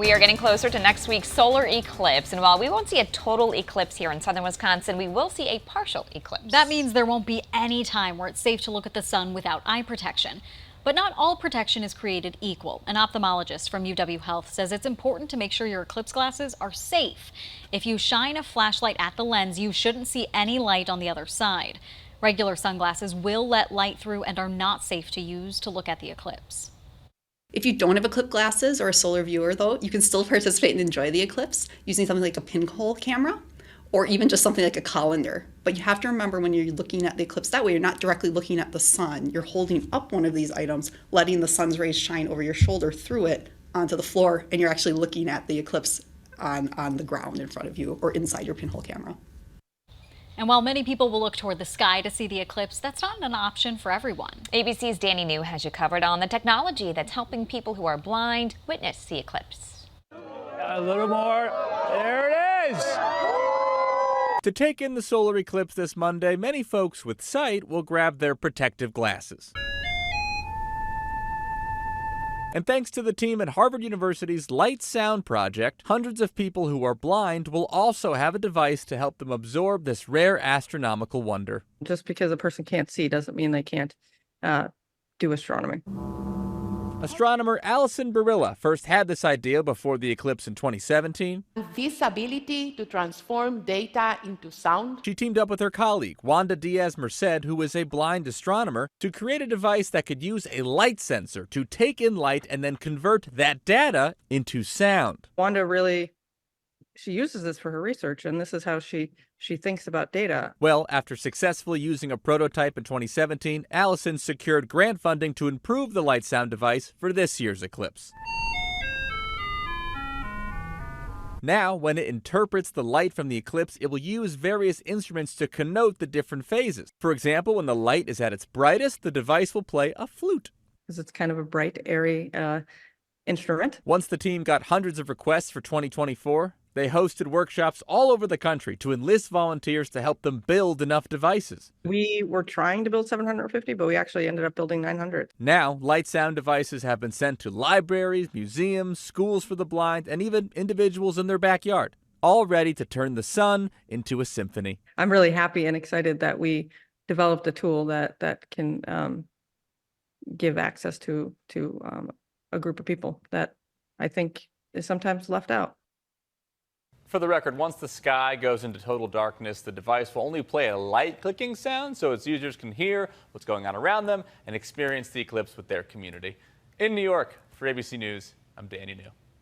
We are getting closer to next week's solar eclipse, and while we won't see a total eclipse here in southern Wisconsin, we will see a partial eclipse. That means there won't be any time where it's safe to look at the sun without eye protection. But not all protection is created equal. An ophthalmologist from UW Health says it's important to make sure your eclipse glasses are safe. If you shine a flashlight at the lens, you shouldn't see any light on the other side. Regular sunglasses will let light through and are not safe to use to look at the eclipse. If you don't have eclipse glasses or a solar viewer, though, you can still participate and enjoy the eclipse using something like a pinhole camera or even just something like a colander. But you have to remember when you're looking at the eclipse that way, you're not directly looking at the sun. You're holding up one of these items, letting the sun's rays shine over your shoulder through it onto the floor, and you're actually looking at the eclipse on the ground in front of you or inside your pinhole camera. And while many people will look toward the sky to see the eclipse, that's not an option for everyone. ABC's Danny New has you covered on the technology that's helping people who are blind witness the eclipse. A little more. There it is. To take in the solar eclipse this Monday, many folks with sight will grab their protective glasses. And thanks to the team at Harvard University's Light Sound Project, hundreds of people who are blind will also have a device to help them absorb this rare astronomical wonder. Just because a person can't see doesn't mean they can't do astronomy. Astronomer Allison Barilla first had this idea before the eclipse in 2017. This ability to transform data into sound. She teamed up with her colleague, Wanda Diaz-Merced, who is a blind astronomer, to create a device that could use a light sensor to take in light and then convert that data into sound. Wanda really, she uses this for her research, and this is how she thinks about data. Well, after successfully using a prototype in 2017, Allison secured grant funding to improve the light sound device for this year's eclipse. Now, when it interprets the light from the eclipse, it will use various instruments to connote the different phases. For example, when the light is at its brightest, the device will play a flute. Because it's kind of a bright, airy instrument. Once the team got hundreds of requests for 2024, they hosted workshops all over the country to enlist volunteers to help them build enough devices. We were trying to build 750, but we actually ended up building 900. Now, light sound devices have been sent to libraries, museums, schools for the blind, and even individuals in their backyard, all ready to turn the sun into a symphony. I'm really happy and excited that we developed a tool that can give access to a group of people that I think is sometimes left out. For the record, once the sky goes into total darkness, the device will only play a light clicking sound so its users can hear what's going on around them and experience the eclipse with their community. In New York, for ABC News, I'm Danny New.